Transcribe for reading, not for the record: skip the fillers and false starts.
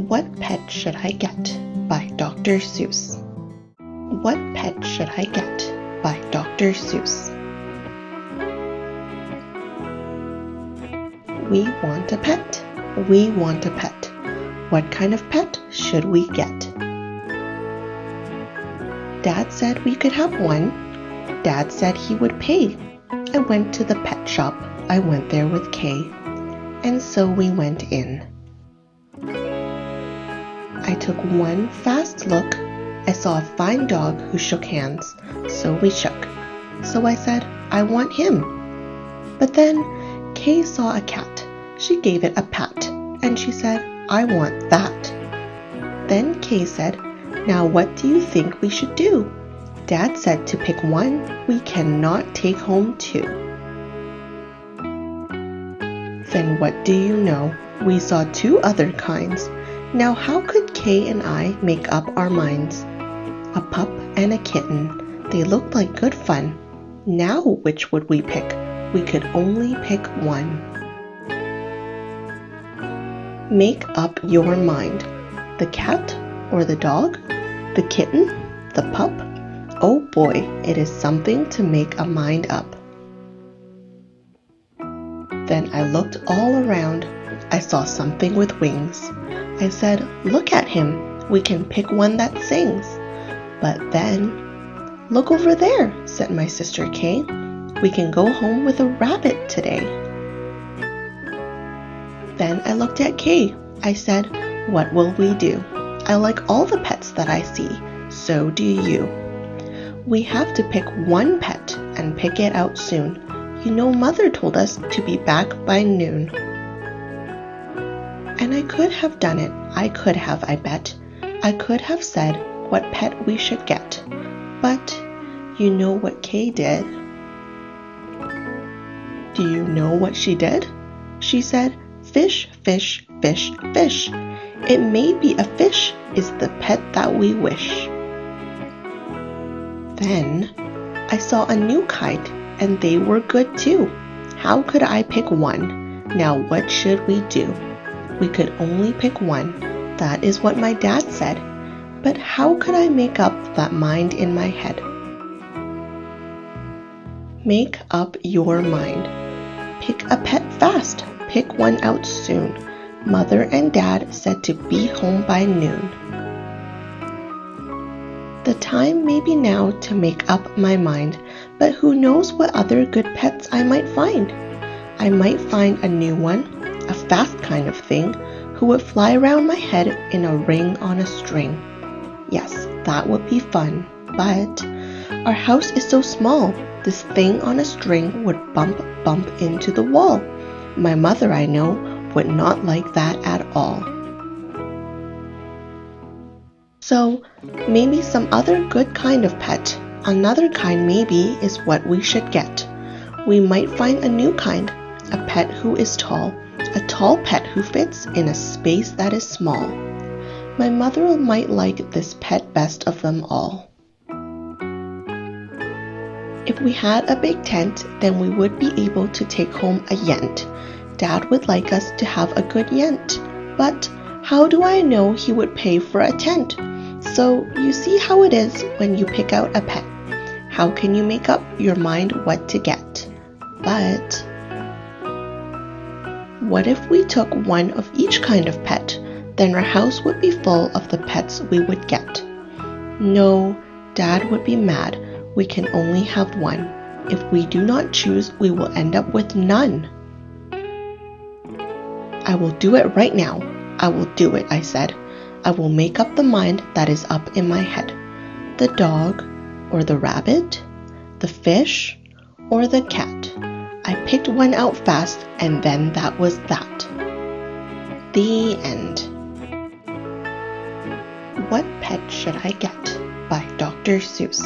What Pet Should I Get? By Dr. Seuss. What pet should I get? By Dr. Seuss. We want a pet. We want a pet. What kind of pet should we get? Dad said we could have one. Dad said he would pay. I went to the pet shop. I went there with Kay. And so we went in. I took one fast look. I saw a fine dog who shook hands, so we shook. So I said, I want him. But then Kay saw a cat. She gave it a pat, and she said, I want that. Then Kay said, now what do you think we should do? Dad said to pick one. We cannot take home two. Then what do you know? We saw two other kinds. Now how could Kay and I make up our minds? A pup and a kitten. They looked like good fun. Now which would we pick? We could only pick one. Make up your mind. The cat or the dog? The kitten? The pup? Oh boy, it is something to make a mind up. Then I looked all around. I saw something with wings. I said, look at him. We can pick one that sings. But then, look over there, said my sister Kay. We can go home with a rabbit today. Then I looked at Kay. I said, what will we do? I like all the pets that I see. So do you. We have to pick one pet and pick it out soon. You know, Mother told us to be back by noon. And I could have done it. I could have, I bet. I could have said what pet we should get. But you know what Kay did? Do you know what she did? She said, fish, fish, fish, fish. It may be a fish is the pet that we wish. Then I saw a new kite, and they were good too. How could I pick one? Now what should we do? We could only pick one. That is what my dad said. But how could I make up that mind in my head? Make up your mind. Pick a pet fast. Pick one out soon. Mother and Dad said to be home by noon. The time may be now to make up my mind, but who knows what other good pets I might find? I might find a new one, a fast kind of thing, who would fly around my head in a ring on a string. Yes, that would be fun, but our house is so small, this thing on a string would bump into the wall. My mother, I know, would not like that at all. So, maybe some other good kind of pet, another kind maybe, is what we should get. We might find a new kind, a pet who is tall, a tall pet who fits in a space that is small. My mother might like this pet best of them all. If we had a big tent, then we would be able to take home a yent. Dad would like us to have a good yent, but how do I know he would pay for a tent? So you see how it is when you pick out a pet. How can you make up your mind what to get? But what if we took one of each kind of pet? Then our house would be full of the pets we would get. No, Dad would be mad. We can only have one. If we do not choose, we will end up with none. I will do it right now. I will do it, I said. I will make up the mind that is up in my head. The dog, or the rabbit, the fish, or the cat. I picked one out fast, and then that was that. The end. What Pet Should I Get? By Dr. Seuss.